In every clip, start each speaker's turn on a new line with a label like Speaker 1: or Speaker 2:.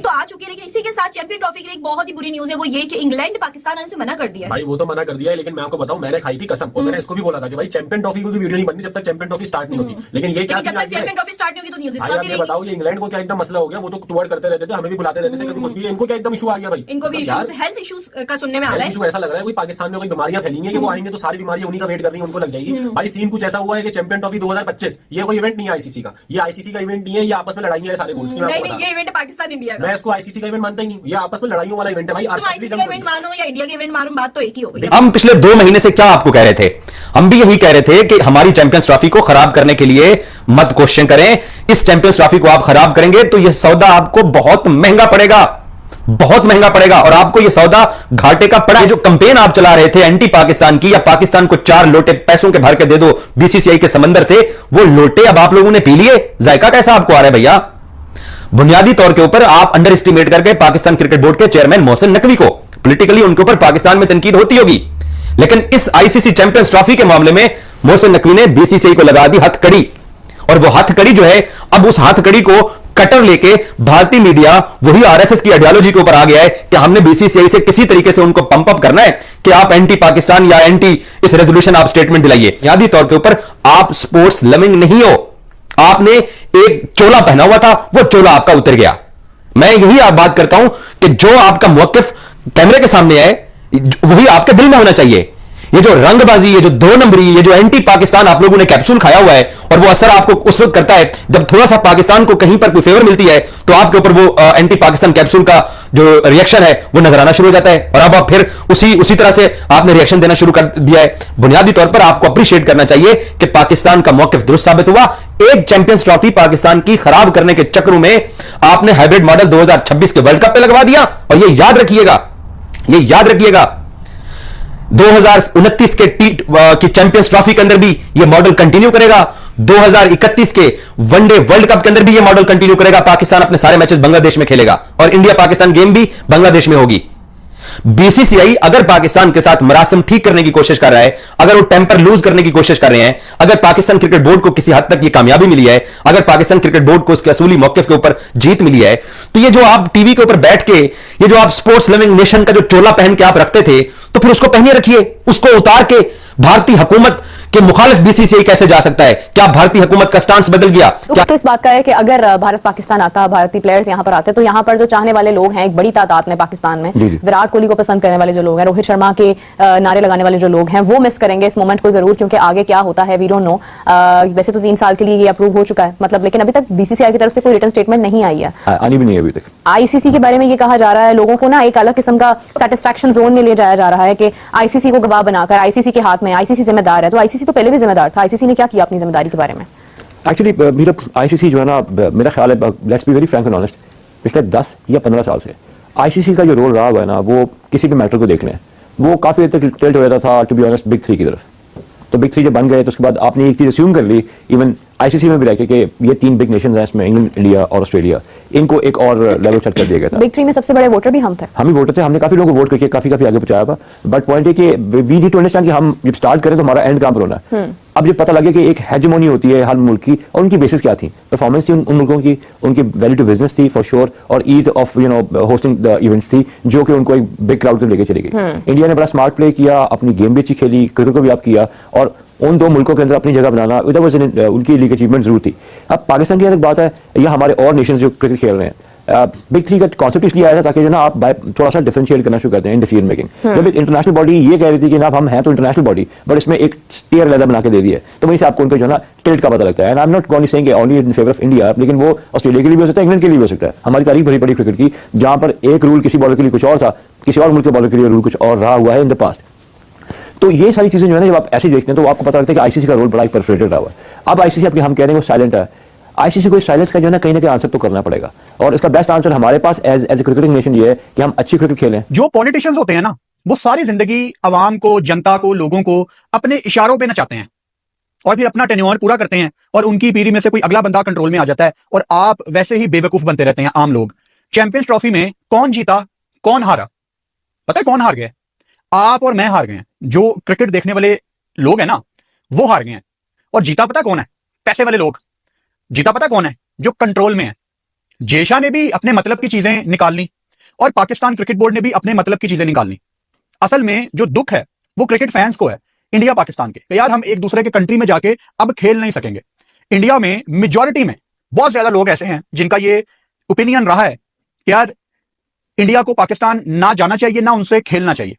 Speaker 1: तो आ चुकी है, लेकिन इसी के साथ चैंपियन ट्रॉफी की एक बहुत ही बुरी न्यूज है, वो ये कि इंग्लैंड ने पाकिस्तान आने से मना कर दिया है।
Speaker 2: भाई वो तो मना कर दिया है, लेकिन मैं आपको बताऊं, मैंने खाई थी कसम और मैंने इसको भी बोला था कि भाई चैंपियन ट्रॉफी की वीडियो नहीं बननी जब तक चैंपियन ट्रॉफी स्टार्ट नहीं होती। लेकिन ये क्या
Speaker 1: जब तक चैंपियन ट्रॉफी स्टार्ट नहीं होगी तो न्यूज इस
Speaker 2: भाई
Speaker 1: बात
Speaker 2: आप
Speaker 1: की
Speaker 2: ये
Speaker 1: रहेगी।
Speaker 2: बताओ, ये इंग्लैंड को क्या एकदम मसला हो गया? वो तो टूर करते रहते थे, हमें भी बुलाते रहते थे कभी खुद भी, इनको क्या एकदम इशू आ गया भाई?
Speaker 1: इनको भी इश्यूज, हेल्थ इश्यूज का सुनने में आ रहा है।
Speaker 2: इशू ऐसा लग रहा है कोई पाकिस्तान में कोई बीमारियां फैली हैं कि वो आएंगे तो सारी बीमारियां उन्हीं का वेट कर रही हैं, उनको लग जाएगी। भाई सीन कुछ ऐसा हुआ है कि चैंपियन ट्रॉफी 2025 ये कोई इवेंट नहीं है आईसीसी का, ये आईसीसी का इवेंट नहीं है, ये आपस में लड़ाई है सारे रूल्स की।
Speaker 1: नहीं, ये इवेंट पाकिस्तान इंडिया का,
Speaker 2: मैं इसको आईसीसी का इवेंट मानता ही नहीं, ये आपस में लड़ाइयों वाला इवेंट है भाई।
Speaker 1: आईसीसी का इवेंट मानो या इंडिया के इवेंट मानो, बात तो एक ही हो गई।
Speaker 3: हम पिछले 2 महीने से क्या आपको कह रहे थे? हम भी यही कह रहे थे कि हमारी चैंपियंस ट्रॉफी को खराब करने के लिए मत क्वेश्चन करें। इस चैंपियंस ट्रॉफी को आप खराब करेंगे तो यह सौदा आपको बहुत महंगा पड़ेगा, बहुत महंगा पड़ेगा, और आपको यह सौदा घाटे का पड़ा है। जो कैंपेन आप चला रहे थे एंटी पाकिस्तान की, या पाकिस्तान को 4 लोटे पैसों के भर के दे दो बीसीसीआई के समंदर से, वो लोटे अब आप लोगों ने पी लिए। जायका कैसा आपको आ रहा है भैया? बुनियादी तौर के ऊपर आप अंडर एस्टिमेट करके पाकिस्तान क्रिकेट बोर्ड के चेयरमैन मोहसिन नकवी को, पॉलिटिकली उनके ऊपर पाकिस्तान में तनकीद होती होगी, लेकिन इस आईसीसी चैंपियंस ट्रॉफी के मामले में मोहसिन नकवी ने बीसीसीआई को लगा दी हथकड़ी। और वो हथकड़ी जो है, अब उस हथकड़ी को कटर लेके भारतीय मीडिया वही आरएसएस की आइडियोलॉजी के ऊपर आ गया है कि हमने बीसीसीआई से किसी तरीके से उनको पंप अप करना है कि आप एंटी पाकिस्तान या एंटी इस रेजोल्यूशन आप स्टेटमेंट दिलाइए। बुनियादी तौर के ऊपर आप स्पोर्ट्स लविंग नहीं हो। आपने एक चोला पहना हुआ था, वो चोला आपका उतर गया। मैं यही आप बात करता हूं कि जो आपका मौकिफ कैमरे के सामने है वही आपके दिल में होना चाहिए। ये जो रंगबाजी, ये जो 2 नंबरी, ये जो एंटी पाकिस्तान आप लोगों ने कैप्सूल खाया हुआ है, और वो असर आपको उस वक्त करता है जब थोड़ा सा पाकिस्तान को कहीं पर कोई फेवर मिलती है तो आपके ऊपर वो एंटी पाकिस्तान कैप्सूल का जो रिएक्शन है वो नजर आना शुरू हो जाता है, और अब आप फिर उसी तरह से आपने रिएक्शन देना शुरू कर दिया है। बुनियादी तौर पर आपको अप्रिशिएट करना चाहिए कि पाकिस्तान का मौकिफ दुरुस्त साबित हुआ। एक चैंपियंस ट्रॉफी पाकिस्तान की खराब करने के चक्रों में आपने हाइब्रिड मॉडल 2026 के वर्ल्ड कप पे लगवा दिया, और ये याद रखिएगा 2029 की चैंपियंस ट्रॉफी के अंदर भी यह मॉडल कंटिन्यू करेगा। 2031 के वनडे वर्ल्ड कप के अंदर भी यह मॉडल कंटिन्यू करेगा। पाकिस्तान अपने सारे मैचेस बांग्लादेश में खेलेगा, और इंडिया पाकिस्तान गेम भी बांग्लादेश में होगी। बीसीसीआई अगर पाकिस्तान के साथ मरासम ठीक करने की कोशिश कर रहा है, अगर वो टेंपर लूज करने की कोशिश कर रहे हैं, अगर पाकिस्तान क्रिकेट बोर्ड को किसी हद तक ये कामयाबी मिली है, अगर पाकिस्तान क्रिकेट बोर्ड को उसके असूली मौकिफ के ऊपर जीत मिली है, तो ये जो आप टीवी के ऊपर बैठ के ये जो आप स्पोर्ट्स लिविंग नेशन का जो चोला पहन के आप रखते थे, तो फिर उसको पहने रखिए। उसको उतार के भारतीय हुकूमत के मुखालिफ बीसीसीआई कैसे जा सकता है? क्या भारतीय हुकूमत का स्टांस बदल गया? क्या
Speaker 4: तो इस बात का है कि अगर भारत पाकिस्तान आता, भारतीय प्लेयर्स यहां पर आते, तो यहां पर जो चाहने वाले लोग हैं एक बड़ी तादाद में पाकिस्तान में, विराट कोहली को पसंद करने वाले जो लोग हैं, रोहित शर्मा के नारे लगाने वाले जो लोग हैं, वो मिस करेंगे इस मोमेंट को जरूर, क्योंकि आगे क्या होता है वी डोंट नो। वैसे तो 3 साल के लिए ये अप्रूव हो चुका है, मतलब, लेकिन अभी तक बीसीसीआई की तरफ से कोई रिटन स्टेटमेंट नहीं आई है,
Speaker 5: आनी भी नहीं अभी तक।
Speaker 4: आईसीसी के बारे में ये कहा जा रहा है, लोगों को ना एक अलग किस्म का सेटिस्फैक्शन जोन में ले जाया जा रहा है कि आईसीसी को गवाह बनाकर आईसीसी के हाथ में, आईसीसी जिम्मेदार है। तो आईसीसी तो पहले भी जिम्मेदार था, आईसीसी ने क्या किया अपनी जिम्मेदारी के बारे में?
Speaker 5: एक्चुअली मेरा आईसीसी जो है ना, मेरा ख्याल है, let's be very Frank and honest, पिछले 10 या 15 साल से आईसीसी का जो रोल रहा हुआ है ना, वो किसी भी मैटर को देख लें, वो काफी हद तक टिल्ट हो जाता था टू बी ऑनेस्ट बिग 3 की तरफ। तो बिग 3 जब बन गए तो उसके बाद आपने एक चीज अज्यूम कर ली, इवन आईसीसी में भी रह के, कि ये 3 बिग नेशंस हैं, इसमें इंग्लैंड, इंडिया और ऑस्ट्रेलिया, इनको एक और लेवल सेट कर दिया गया था।
Speaker 4: बिग 3 में सबसे बड़े वोटर भी हम थे,
Speaker 5: हम ही वोटर थे, हमने काफी लोगों को वोट करके काफी आगे पहुंचाया था। बट पॉइंट है कि वी नीड टू अंडरस्टैंड कि हम जब स्टार्ट करें तो हमारा एंड कहां पर होना है। अब ये पता लगे कि एक हेजेमोनी होती है हर मुल्क की, और उनकी बेसिस क्या थी, परफॉर्मेंस थी उन मुल्कों की, उनकी वैल्यू टू बिजनेस थी फॉर श्योर, और ease of hosting the events थी, जो कि उनको एक बिग क्राउड को लेके चली गई। इंडिया ने बड़ा स्मार्ट प्ले किया, अपनी गेम भी अच्छी खेली, क्रिकेट को भी आप किया, और उन 2 मुल्कों के अंदर अपनी जगह बनाना उनकी लीग अचीवमेंट जरूर थी। अब पाकिस्तान की अलग बात है, या हमारे और नेशन जो क्रिकेट खेल रहे हैं, बिग 3 का कॉन्सेप्ट इसलिए आया था ताकि जो ना आप थोड़ा सा डिफरेंशिएट करना शुरू करते हैं इन डिसीजन मेकिंग। जब एक इंटरनेशनल बॉडी ये कह रही थी कि ना हम हैं तो इंटरनेशनल बॉडी, बट इसमें एक टियर अलग बना के दे दिया है, तो वहीं से आपको उनका जो है ना टिल्ट का पता लगता है। And I am not going to saying only in favour of India, लेकिन वो ऑस्ट्रेलिया के लिए भी हो सकता है, इंग्लैंड के लिए भी हो सकता है। हमारी तारीख भरी पड़ी क्रिकेट की, जहां पर एक रूल किसी बॉलर के लिए कुछ और था, किसी और मुल्क के बॉलर के लिए रूल कुछ और रहा हुआ है इन द पास्ट। तो ये सारी चीजें जो है ना, जब आप ऐसे देखते हैं तो आपको पता लगता है कि आईसीसी का रोल बड़ा परफेक्टेड रहा हुआ है। अब आईसीसी अपने हम कह रहे हैं वो साइलेंट है, आईसीसी को इस साइलेंस का जो है ना कहीं ना कहीं आंसर तो करना पड़ेगा, और इसका बेस्ट आंसर हमारे पास एज ए क्रिकेटिंग नेशन ये है कि हम अच्छी क्रिकेट खेलें।
Speaker 6: जो पॉलिटिशियंस होते हैं ना, वो सारी जिंदगी अवाम को, जनता को, लोगों को अपने इशारों पे नचाते हैं, और फिर अपना टेन्योर पूरा करते हैं, और उनकी पीढ़ी में से कोई अगला बंदा कंट्रोल में आ जाता है, और आप वैसे ही बेवकूफ बनते रहते हैं आम लोग। चैंपियंस ट्रॉफी में कौन जीता, कौन हारा? पता है कौन हार गए? आप और मैं हार गए हैं। जो क्रिकेट देखने वाले लोग हैं ना, वो हार गए हैं। और जीता पता कौन है? पैसे वाले लोग। जीता पता कौन है? जो कंट्रोल में है। जेशा ने भी अपने मतलब की चीजें निकाल ली और पाकिस्तान क्रिकेट बोर्ड ने भी अपने मतलब की चीजें निकाल ली। असल में जो दुख है वो क्रिकेट फैंस को है, इंडिया पाकिस्तान के, कि यार हम एक दूसरे के कंट्री में जाके अब खेल नहीं सकेंगे। इंडिया में मेजॉरिटी में बहुत ज्यादा लोग ऐसे हैं जिनका ये ओपिनियन रहा है कि यार इंडिया को पाकिस्तान ना जाना चाहिए, ना उनसे खेलना चाहिए।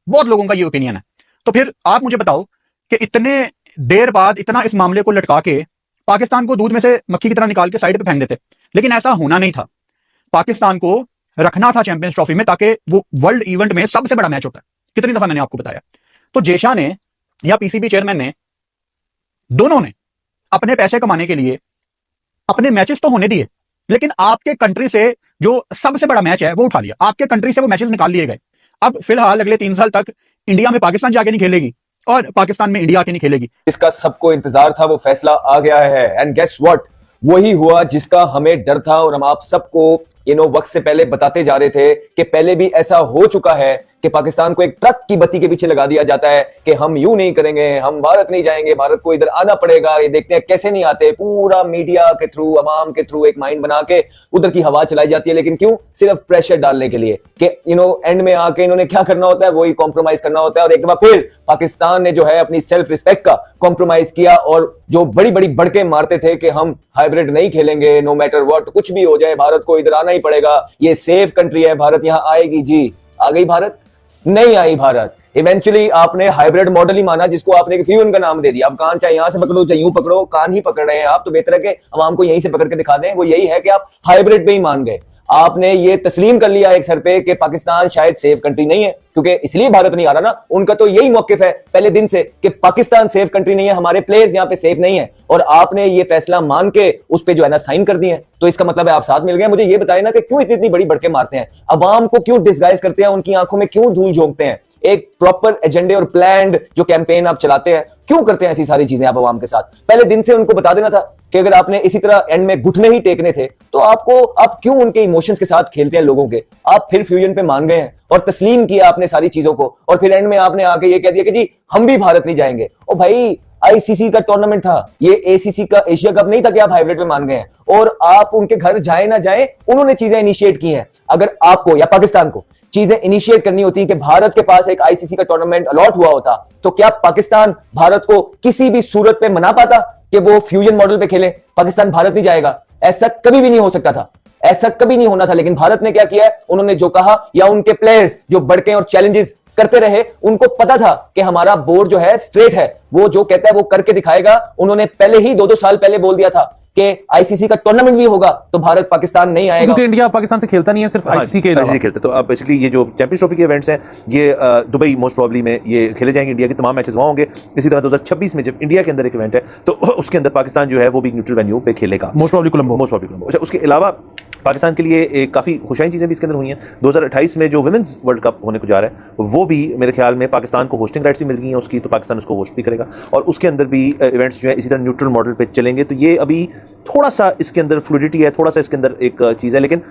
Speaker 6: बहुत लोगों का ये ओपिनियन है। तो फिर आप मुझे बताओ कि इतने देर बाद इतना इस मामले को लटका के पाकिस्तान को दूध में से मक्खी की तरह निकाल के साइड पे फेंक देते, लेकिन ऐसा होना नहीं था। पाकिस्तान को रखना था चैंपियंस ट्रॉफी में, ताकि वो वर्ल्ड इवेंट में सबसे बड़ा मैच होता है। कितनी दफा मैंने आपको बताया। तो जेशा ने या पीसीबी चेयरमैन ने, दोनों ने अपने पैसे कमाने के लिए अपने मैचेस तो होने दिए, लेकिन आपके कंट्री से जो सबसे बड़ा मैच है वो उठा लिया। आपके कंट्री से वो मैचेस निकाल लिए गए। अब फिलहाल अगले 3 साल तक इंडिया में पाकिस्तान जाके नहीं खेलेगी और पाकिस्तान में इंडिया आके नहीं खेलेगी।
Speaker 7: जिसका सबको इंतजार था वो फैसला आ गया है। एंड गेस व्हाट, वही हुआ जिसका हमें डर था और हम आप सबको वक्त से पहले बताते जा रहे थे कि पहले भी ऐसा हो चुका है कि पाकिस्तान को एक ट्रक की बत्ती के पीछे लगा दिया जाता है कि हम यूं नहीं करेंगे, हम भारत नहीं जाएंगे, भारत को इधर आना पड़ेगा। ये देखते हैं कैसे नहीं आते। पूरा मीडिया के थ्रू, अवाम के थ्रू एक माइंड बना के उधर की हवा चलाई जाती है। लेकिन क्यों? सिर्फ प्रेशर डालने के लिए कि एंड में आके इन्होंने क्या करना होता है, वही कॉम्प्रोमाइज करना होता है। और एक बार फिर पाकिस्तान ने जो है अपनी सेल्फ रिस्पेक्ट का कॉम्प्रोमाइज किया और जो बड़ी बड़ी बड़के मारते थे कि हम हाइब्रिड नहीं खेलेंगे, नो मैटर व्हाट, कुछ भी हो जाए भारत को इधर आना ही पड़ेगा, ये सेफ कंट्री है, भारत यहां आएगी। जी आ गई भारत? नहीं आई भारत। इवेंचुअली आपने हाइब्रिड मॉडल ही माना, जिसको आपने फ्यूजन का नाम दे दिया। अब कान चाहे यहां से पकड़ो चाहे यूं पकड़ो, कान ही पकड़ रहे हैं आप। तो बेहतर है कि अवाम को यहीं से पकड़ के दिखा दें। वो यही है कि आप हाइब्रिड पे ही मान गए। आपने ये तस्लीम कर लिया एक सर पे कि पाकिस्तान शायद सेफ कंट्री नहीं है, क्योंकि इसलिए भारत नहीं आ रहा ना। उनका तो यही मौकिफ है पहले दिन से कि पाकिस्तान सेफ कंट्री नहीं है, हमारे प्लेयर्स यहाँ पे सेफ नहीं है। और आपने ये फैसला मान के उस पे जो है ना साइन कर दिए। तो इसका मतलब है आप साथ मिल गए। मुझे ये बताए ना कि क्यों इतनी बड़ी बड़के मारते हैं, अवाम को क्यों डिसगाइज करते हैं, उनकी आंखों में क्यों धूल झोंकते हैं। एक प्रॉपर एजेंडे और प्लान्ड जो कैंपेन आप चलाते हैं, क्यों करते हैं ऐसी सारी चीजें आप अवाम के साथ? पहले दिन से उनको बता देना था कि अगर आपने इसी तरह एंड में घुटने ही टेकने थे तो आप क्यों उनके इमोशंस के साथ खेलते हैं लोगों के? आप फिर फ्यूजन पे मान गए हैं और तस्लीम किया आपने सारी चीजों को। और फिर एंड में आपने आके ये कह दिया कि जी हम भी भारत नहीं जाएंगे। ओ भाई, आईसीसी का टूर्नामेंट था, ये एसीसी का एशिया कप नहीं था कि आप हाइब्रिड पे मान गए हैं। और आप उनके घर जाए ना जाए, उन्होंने चीजें इनिशिएट की हैं। अगर आपको या पाकिस्तान को चीजें इनिशिएट करनी होती कि भारत के पास एक आईसीसी का टूर्नामेंट अलॉट हुआ होता, तो क्या पाकिस्तान भारत को किसी भी सूरत पे मना पाता कि वो फ्यूजन मॉडल पे खेले? पाकिस्तान भारत नहीं जाएगा, ऐसा कभी भी नहीं हो सकता था, ऐसा कभी नहीं होना था। लेकिन भारत ने क्या किया है, उन्होंने जो कहा, या उनके प्लेयर्स जो बढ़के और चैलेंजेस करते रहे, उनको पता था कि हमारा बोर्ड जो है स्ट्रेट है, वो जो कहता है वो करके दिखाएगा। उन्होंने पहले ही 2-2 साल पहले बोल दिया था कि आईसीसी का टूर्नामेंट भी होगा तो भारत पाकिस्तान नहीं आएगा,
Speaker 8: क्योंकि इंडिया पाकिस्तान से खेलता नहीं है, सिर्फ आईसीसी के
Speaker 5: आईसीसी खेलते। तो अब बेसिकली ये जो चैंपियंस ट्रॉफी के इवेंट्स हैं, ये दुबई मोस्ट प्रोबेबली में ये खेले जाएंगे। इंडिया के तमाम मैचेस वहां होंगे। इसी तरह 2026 में जब इंडिया के अंदर एक इवेंट है तो उसके अंदर पाकिस्तान जो है वो भी न्यूट्रल वेन्यू पे खेलेगा, मोस्ट प्रोबेबली कोलंबो। अच्छा, उसके अलावा पाकिस्तान के लिए एक काफ़ी खुशाइन चीज़ें भी इसके अंदर हुई हैं। 2028 में जो विमेंस वर्ल्ड कप होने को जा रहा है, वो भी मेरे ख्याल में पाकिस्तान को होस्टिंग राइट्स भी मिल गई हैं उसकी, तो पाकिस्तान उसको होस्ट भी करेगा। और उसके अंदर भी इवेंट्स जो है इसी तरह न्यूट्रल मॉडल पे चलेंगे। तो ये अभी थोड़ा सा इसके अंदर फ्लूइडिटी है, थोड़ा सा इसके अंदर एक चीज़ है। लेकिन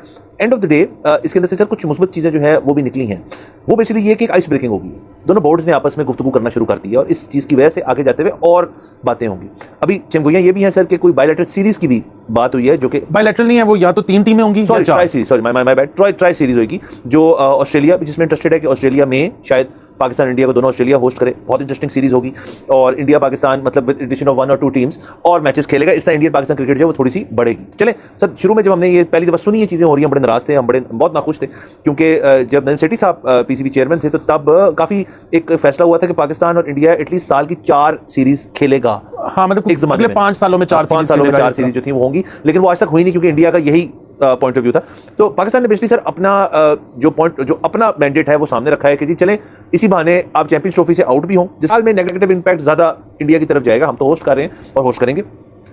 Speaker 5: एंड ऑफ द डे इसके अंदर से सर कुछ मुस्बत चीज़ें जो है वो भी निकली हैं। वो बेसिकली ये कि एक आइस ब्रेकिंग होगी, दोनों बोर्ड्स ने आपस में गुफ्तगू करना शुरू कर दी है और इस चीज़ की वजह से आगे जाते हुए और बातें होंगी। अभी चिमगोइयाँ ये भी हैं सर कि कोई बायलैटरल सीरीज की भी बात हुई है, जो कि
Speaker 8: बायलैटरल नहीं है, वो या तो 3 टीमें होंगी,
Speaker 5: ट्राई सीरीज होगी, जो ऑस्ट्रेलिया भी जिसमें इंटरेस्टेड है कि ऑस्ट्रेलिया में शायद पाकिस्तान इंडिया को दोनों ऑस्ट्रेलिया होस्ट करे। बहुत इंटरेस्टिंग सीरीज होगी और इंडिया पाकिस्तान मतलब विद एडिशन ऑफ 1 और 2 टीम्स और मैचेस खेलेगा। इस तरह इंडियन पाकिस्तान क्रिकेट जो है वो थोड़ी सी बढ़ेगी। चले सर, शुरू में जब हमने ये पहली दफा सुनी ये चीज़ें हो रही हैं, बड़े नाराज थे हम, बहुत नाखुश थे, क्योंकि जब नईम सेठी साहब पीसीबी चेयरमैन थे तो तब काफ़ी एक फैसला हुआ था कि पाकिस्तान और इंडिया एटलीस्ट साल की 4 सीरीज खेलेगा।
Speaker 8: हाँ, मतलब अगले 5 सालों में 4
Speaker 5: सीरीज जो थी वो होंगी, लेकिन वो आज तक हुई नहीं क्योंकि इंडिया का यही पॉइंट ऑफ व्यू था। तो पाकिस्तान ने बेसिकली सर अपना जो अपना मैंडेट है वो सामने रखा है कि जी चलें इसी बहाने आप चैंपियंस ट्रॉफी से आउट भी हों, जिस साल में नेगेटिव इंपैक्ट ज्यादा इंडिया की तरफ जाएगा। हम तो होस्ट कर रहे हैं और होस्ट करेंगे,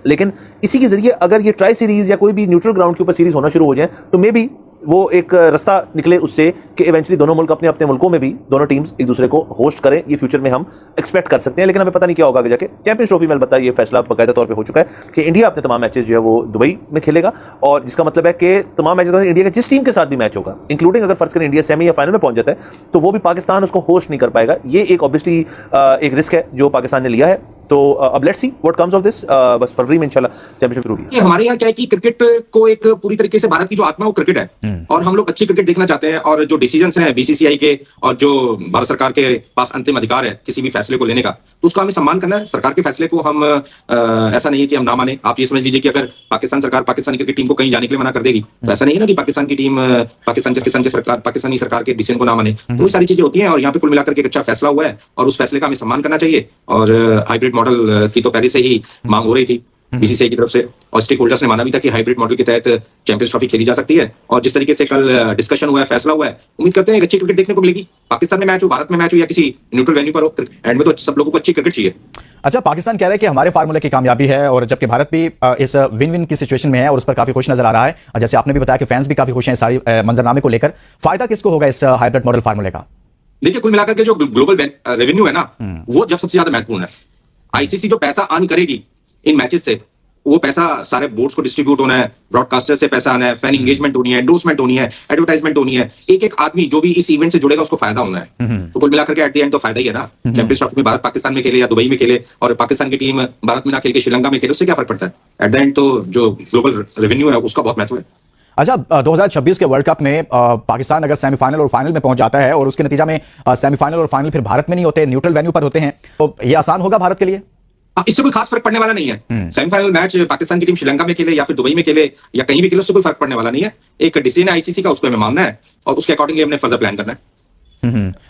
Speaker 5: लेकिन इसी के जरिए अगर ये ट्राई सीरीज या कोई भी न्यूट्रल ग्राउंड के ऊपर सीरीज होना शुरू हो जाए तो मे बी वो एक रास्ता निकले उससे कि इवेंचुअली दोनों मुल्क अपने अपने मुल्कों में भी दोनों टीम्स एक दूसरे को होस्ट करें। ये फ्यूचर में हम एक्सपेक्ट कर सकते हैं, लेकिन हमें पता नहीं क्या होगा आगे जाके। चैंपियंस ट्रॉफी में अलबत्ता ये फैसला बाकायदा तौर पे हो चुका है कि इंडिया अपने तमाम मैचेस जो है वो दुबई में खेलेगा, और जिसका मतलब है कि तमाम मैचेस इंडिया के जिस टीम के साथ भी मैच होगा, इंक्लूडिंग अगर फर्स्ट करें इंडिया सेमी या फाइनल में पहुंच जाता है तो वो भी पाकिस्तान उसको होस्ट नहीं कर पाएगा। ये एक ऑब्वियसली एक रिस्क है जो पाकिस्तान ने लिया है।
Speaker 9: तो अब let's see what comes of this, बस फरवरी में इंशाल्लाह चैंपियनशिप शुरू होगी।
Speaker 10: ये हमारे यहाँ क्या है कि क्रिकेट को एक पूरी तरीके से भारत की जो आत्मा है वो क्रिकेट है, और हम लोग अच्छी क्रिकेट देखना चाहते हैं, और जो डिसीजंस हैं बीसीसीआई के और जो भारत सरकार के पास अंतिम अधिकार है किसी भी फैसले को लेने का, तो उसका हमें सम्मान करना है। सरकार के फैसले को हम ऐसा नहीं है कि हम ना माने। आप ये समझ लीजिए कि अगर पाकिस्तान सरकार पाकिस्तानी क्रिकेट टीम को कहीं जाने के लिए मना कर देगी, तो ऐसा नहीं है ना कि पाकिस्तान की टीम पाकिस्तानी सरकार के डिसीजन को ना माने। तो ये सारी चीजें होती हैं, और यहाँ पे कुल मिलाकर के एक अच्छा फैसला हुआ है, और उस फैसले का हमें सम्मान करना चाहिए। और हाइब्रिड मॉडल की तो पहले से ही मांग हो रही थी बीसीसीआई की तरफ से, और स्टेक होल्डर्स ने माना भी था कि हाइब्रिड मॉडल के तहत चैंपियंस ट्रॉफी खेली जा सकती है। और जिस तरीके से कल डिस्कशन हुआ है, फैसला हुआ है, उम्मीद करते हैं एक अच्छी क्रिकेट देखने को मिलेगी। पाकिस्तान में मैच हो, भारत में मैच हो, या किसी न्यूट्रल वेन्यू पर हो, एंड में तो सब लोगों को अच्छी क्रिकेट चाहिए।
Speaker 6: अच्छा, पाकिस्तान कह रहा है कि हमारे फार्मूले की कामयाबी है, और जबकि भारत भी इस विन विन की सिचुएशन में है और उस पर काफी खुश नजर आ रहा है। और जैसे आपने भी बताया कि फैंस भी काफी खुश हैं सारी मंजरनामे को लेकर। फायदा किसको होगा इस हाइब्रिड मॉडल फार्मूले का?
Speaker 10: देखिए, कुल मिलाकर के जो ग्लोबल रेवेन्यू है ना, वो जब सबसे ज्यादा महत्वपूर्ण है। आईसीसी जो पैसा अर्न करेगी इन मैचेस से, वो पैसा सारे बोर्ड्स को डिस्ट्रीब्यूट होना है, ब्रॉडकास्टर से पैसा आना है, फैन एंगेजमेंट होनी है, एंडोर्समेंट होनी है, एडवर्टाइजमेंट होनी है। एक एक आदमी जो भी इस इवेंट से जुड़ेगा उसको फायदा होना है। तो कुल मिलाकर के एट द एंड तो फायदा ही है ना। चैंपियंस ट्रॉफी में भारत पाकिस्तान में खेले या दुबई में खेले, और पाकिस्तान की टीम भारत में ना खेल के श्रीलंका में खेले, उससे क्या फर्क पड़ता है? एट द एंड तो जो ग्लोबल रेवेन्यू है उसका बहुत महत्व है।
Speaker 6: अच्छा, 2026 के वर्ल्ड कप में पाकिस्तान अगर सेमीफाइनल और फाइनल में पहुंच जाता है, और उसके नतीजा में सेमीफाइनल और फाइनल फिर भारत में नहीं होते, न्यूट्रल वेन्यू पर होते हैं, तो ये आसान होगा भारत के लिए?
Speaker 10: इससे कोई खास फर्क पड़ने वाला नहीं है। सेमीफाइनल मैच पाकिस्तान की टीम श्रीलंका में खेले या फिर दुबई में खेले या कहीं भी खेले, उससे कोई फर्क पड़ने वाला नहीं है। एक डिसीजन है आईसीसी का, उसको हमें मानना है, और उसके अकॉर्डिंगली हमने फर्दर प्लान करना है।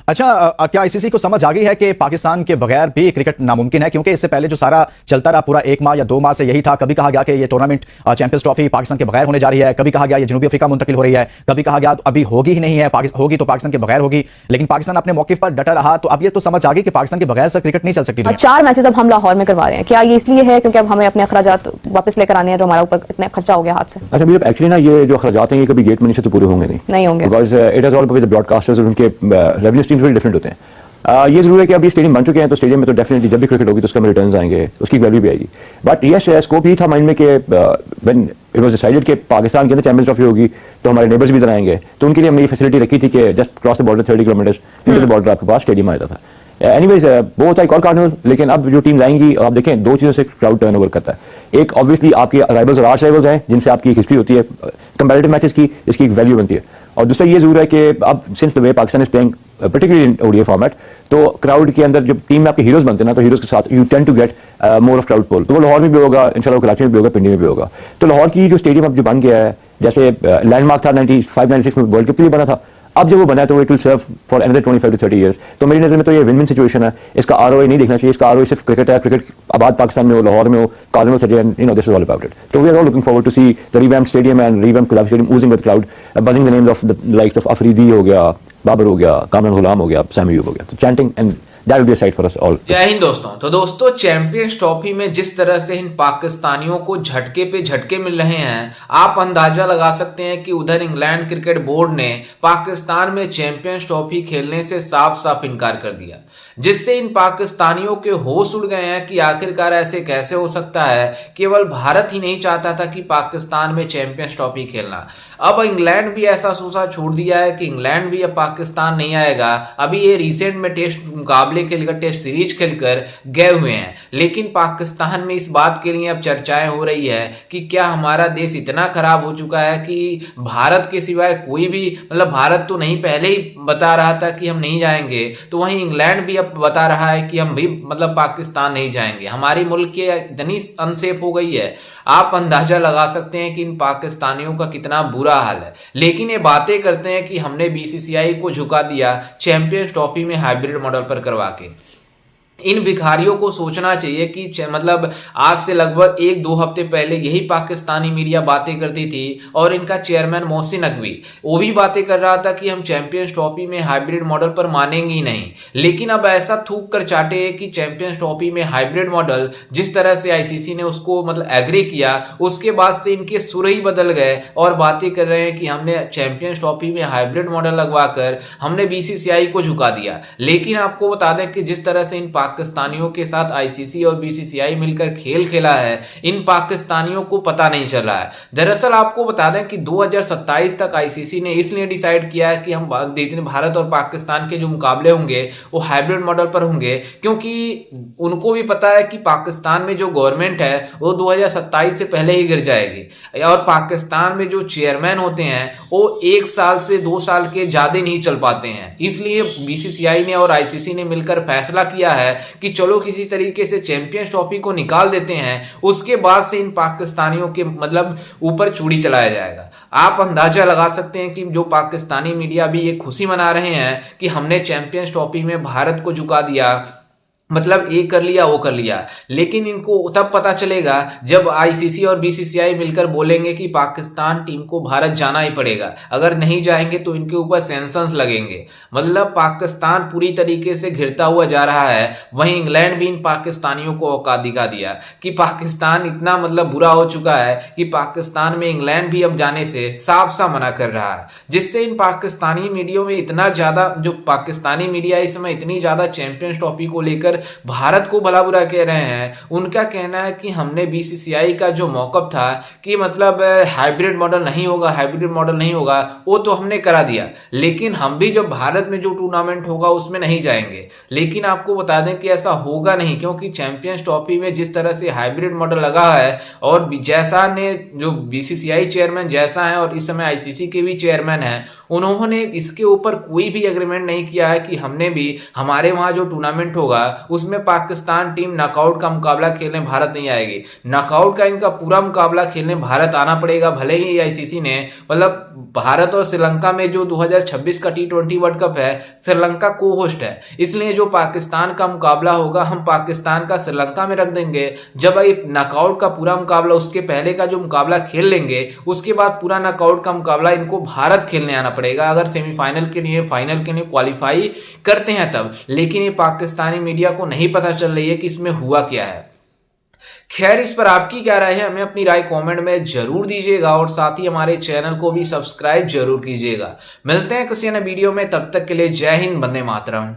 Speaker 6: अच्छा, क्या आईसीसी को समझ आ गई है कि पाकिस्तान के बगैर भी क्रिकेट नामुमकिन है? क्योंकि इससे पहले जो सारा चलता रहा पूरा 1 माह या 2 माह से यही था। कभी कहा गया कि ये टूर्नामेंट चैंपियंस ट्रॉफी पाकिस्तान के बगैर होने जा रही है, कभी कहा गया ये जनूबी अफ्रीका मुंतकिल हो रही है, कभी कहा गया अभी होगी ही नहीं है, होगी तो पाकिस्तान के बगैर होगी। लेकिन पाकिस्तान अपने मौके पर डटा रहा, तो अब ये तो समझ आ गई कि पाकिस्तान के बगैर से क्रिकेट नहीं चल सकती।
Speaker 4: 4 मैचेस अब हम लाहौर में करवा रहे हैं, क्या ये इसलिए है क्योंकि अब हमें अपने अखराजात वापस लेकर आने हैं जो हमारा ऊपर इतना खर्चा हो गया हाथ से?
Speaker 5: अच्छा, मेरे एक्चुअली ना ये जो अखराजात हैं ये कभी गेट मनी से तो पूरे होंगे नहीं
Speaker 4: होंगे,
Speaker 5: because it is all with the broadcasters, और उनके रेवेन्यू स्ट्रीम्स बड़े डिफरेंट होते हैं। ये जरूर है कि अब ये स्टेडियम बन चुके हैं, तो स्टेडियम में तो डेफिनेटली जब भी क्रिकेट होगी तो उसका रिटर्न्स आएंगे, उसकी वैल्यू भी आएगी। बट यस, स्कोप ही था माइंड में कि व्हेन इट वाज डिसाइडेड कि पाकिस्तान के अंदर चैंपियंस ट्रॉफी होगी तो हमारे नेबर्स भी इधर आएंगे, तो उनके लिए हमने ये फैसिलिटी रखी थी कि just cross the border 30 kilometre into the border आपके पास स्टेडियम आ जाता था। एनीवेज, वो होता है एक और कारण। लेकिन अब जो टीम आएंगी, आप देखें 2 चीज़ों से क्राउड टर्नओवर करता है। एक ऑब्वियसली आपके राइवल्स और आर्च राइवल्स हैं जिनसे आपकी हिस्ट्री होती है कंपैरेटिव मैचेस की, इसकी एक वैल्यू बनती है। और दूसरा ये जरूर है कि अब since the way Pakistan is playing particularly in ODI format, तो क्राउड के अंदर जब टीम में आपके हीरोज बनते हैं ना, तो हीरोज के साथ you tend to get more of crowd pull. तो वो लाहौर में भी होगा, इंशाल्लाह कराची में भी होगा, पिंडी में भी होगा। तो लाहौर की जो स्टेडियम अब जो बन गया है, जैसे लैंडमार्क था 95-96 में वर्ल्ड कप के लिए बना था, अब जब वो बना है तो it will serve for another 25 to 30 years। तो मेरी नजर में तो ये विन विन सिचुएशन है। इसका आरओआई नहीं देखना चाहिए, इसका आरओआई सिर्फ क्रिकेट है। क्रिकेट आबाद पाकिस्तान में हो, लाहौर में हो, कार्निवल सजे, you know this is all about it. तो we are all looking forward to see the revamped stadium and revamped club stadium oozing with crowd, buzzing the names of the likes of Afridi हो गया, बाबर हो गया, कामरान गुलाम हो गया, Sami Ayub हो गया। तो chanting and that will be a sight for us all।
Speaker 11: जय हिंद दोस्तों। तो दोस्तों, चैंपियंस ट्रॉफी में जिस तरह से इन पाकिस्तानियों को झटके पे झटके मिल रहे हैं, आप अंदाजा लगा सकते हैं कि उधर इंग्लैंड क्रिकेट बोर्ड ने पाकिस्तान में चैंपियंस ट्रॉफी खेलने से साफ साफ इनकार कर दिया, जिससे इन पाकिस्तानियों के होश उड़ गए हैं कि आखिरकार ऐसे कैसे हो सकता है। केवल भारत ही नहीं चाहता था कि पाकिस्तान में चैंपियंस ट्रॉफी खेलना, अब इंग्लैंड भी ऐसा सूसा छोड़ दिया है कि इंग्लैंड भी अब पाकिस्तान नहीं आएगा। अभी ये रिसेंट में टेस्ट मुकाबले खेलकर, टेस्ट सीरीज खेलकर गए हुए हैं, लेकिन पाकिस्तान में इस बात के लिए अब चर्चाएं हो रही है कि क्या हमारा देश इतना खराब हो चुका है कि भारत के सिवाय कोई भी, मतलब भारत तो नहीं पहले ही बता रहा था कि हम नहीं जाएंगे, तो वहीं इंग्लैंड भी अब बता रहा है कि हम भी मतलब पाकिस्तान नहीं जाएंगे। हमारी मुल्क की इतनी अनसेफ हो गई है, आप अंदाजा लगा सकते हैं कि इन पाकिस्तानियों का कितना बुरा हाल है। लेकिन ये बातें करते हैं कि हमने बीसीसीआई को झुका दिया चैंपियंस ट्रॉफी में हाइब्रिड मॉडल पर करवा के। इन भिखारियों को सोचना चाहिए कि मतलब आज से लगभग 1-2 हफ्ते पहले यही पाकिस्तानी मीडिया बातें करती थी, और इनका चेयरमैन मोहसिन नकवी वो भी बातें कर रहा था कि हम चैंपियंस ट्रॉफी में हाइब्रिड मॉडल पर मानेंगे ही नहीं। लेकिन अब ऐसा थूक कर चाटे कि चैंपियंस ट्रॉफी में हाइब्रिड मॉडल जिस तरह से आईसीसी ने उसको मतलब एग्री किया, उसके बाद से इनके सुर ही बदल गए और बातें कर रहे हैं कि हमने चैंपियंस ट्रॉफी में हाइब्रिड मॉडल लगवा कर हमने बीसीसीआई को झुका दिया। लेकिन आपको बता दें कि जिस तरह से इन पाकिस्तानियों के साथ आईसीसी और बीसीसीआई मिलकर खेल खेला है, इन पाकिस्तानियों को पता नहीं चला है। दरअसल आपको बता दें कि 2027 तक आईसीसी ने इसलिए डिसाइड किया है कि हम भारत और पाकिस्तान के जो मुकाबले होंगे वो हाइब्रिड मॉडल पर होंगे, क्योंकि उनको भी पता है कि पाकिस्तान में जो गवर्नमेंट है वो 2027 से पहले ही गिर जाएगी और पाकिस्तान में जो चेयरमैन होते हैं वो 1 साल से 2 साल के ज्यादा नहीं चल पाते हैं। इसलिए बीसीसीआई ने और आईसीसी ने मिलकर फैसला किया है कि चलो किसी तरीके से चैंपियंस ट्रॉफी को निकाल देते हैं, उसके बाद से इन पाकिस्तानियों के मतलब ऊपर चूड़ी चलाया जाएगा। आप अंदाजा लगा सकते हैं कि जो पाकिस्तानी मीडिया भी ये खुशी मना रहे हैं कि हमने चैंपियंस ट्रॉफी में भारत को झुका दिया, मतलब ये कर लिया वो कर लिया, लेकिन इनको तब पता चलेगा जब आईसीसी और बीसीसीआई मिलकर बोलेंगे कि पाकिस्तान टीम को भारत जाना ही पड़ेगा, अगर नहीं जाएंगे तो इनके ऊपर सैंक्शंस लगेंगे। मतलब पाकिस्तान पूरी तरीके से घिरता हुआ जा रहा है। वहीं इंग्लैंड भी इन पाकिस्तानियों को औकात दिखा दिया कि पाकिस्तान इतना मतलब बुरा हो चुका है कि पाकिस्तान में इंग्लैंड भी अब जाने से साफ साफ मना कर रहा है, जिससे इन पाकिस्तानी मीडिया में इतना ज्यादा, जो पाकिस्तानी मीडिया इस समय इतनी ज्यादा चैंपियंस ट्रॉफी को लेकर भारत को भला बुरा कह रहे हैं। उनका कहना है कि हमने बीसीसीआई का जो मौकफ था कि मतलब हाइब्रिड मॉडल नहीं होगा, हाइब्रिड मॉडल नहीं होगा, वो तो हमने करा दिया, लेकिन हम भी जब भारत में जो टूर्नामेंट होगा उसमें नहीं जाएंगे। लेकिन आपको बता दें कि ऐसा होगा नहीं, क्योंकि चैंपियंस ट्रॉफी में जिस तरह से हाइब्रिड मॉडल लगा है और जैसा ने जो बीसीसीआई चेयरमैन जैसा है और इस समय आईसीसी के भी चेयरमैन हैं, उन्होंने इसके ऊपर कोई भी एग्रीमेंट नहीं किया है कि हमने भी हमारे वहां जो टूर्नामेंट होगा उसमें पाकिस्तान टीम नॉकआउट का मुकाबला खेलने भारत नहीं आएगी। नॉकआउट का इनका पूरा मुकाबला खेलने भारत आना पड़ेगा। भले ही आईसीसी ने मतलब भारत और श्रीलंका में जो 2026 का T20 वर्ल्ड कप है, श्रीलंका को होस्ट है, इसलिए जो पाकिस्तान का मुकाबला होगा हम पाकिस्तान का श्रीलंका में रख देंगे। जब नॉकआउट का पूरा मुकाबला उसके पहले का जो मुकाबला खेल लेंगे, उसके बाद पूरा नॉकआउट का मुकाबला इनको भारत खेलने आना पड़ेगा, अगर सेमीफाइनल के लिए फाइनल के लिए क्वालिफाई करते हैं तब। लेकिन ये पाकिस्तानी मीडिया को नहीं पता चल रही है कि इसमें हुआ क्या है। खैर, इस पर आपकी क्या राय है, हमें अपनी राय कमेंट में जरूर दीजिएगा और साथ ही हमारे चैनल को भी सब्सक्राइब जरूर कीजिएगा। मिलते हैं किसी अन्य वीडियो में, तब तक के लिए जय हिंद, वंदे मातरम।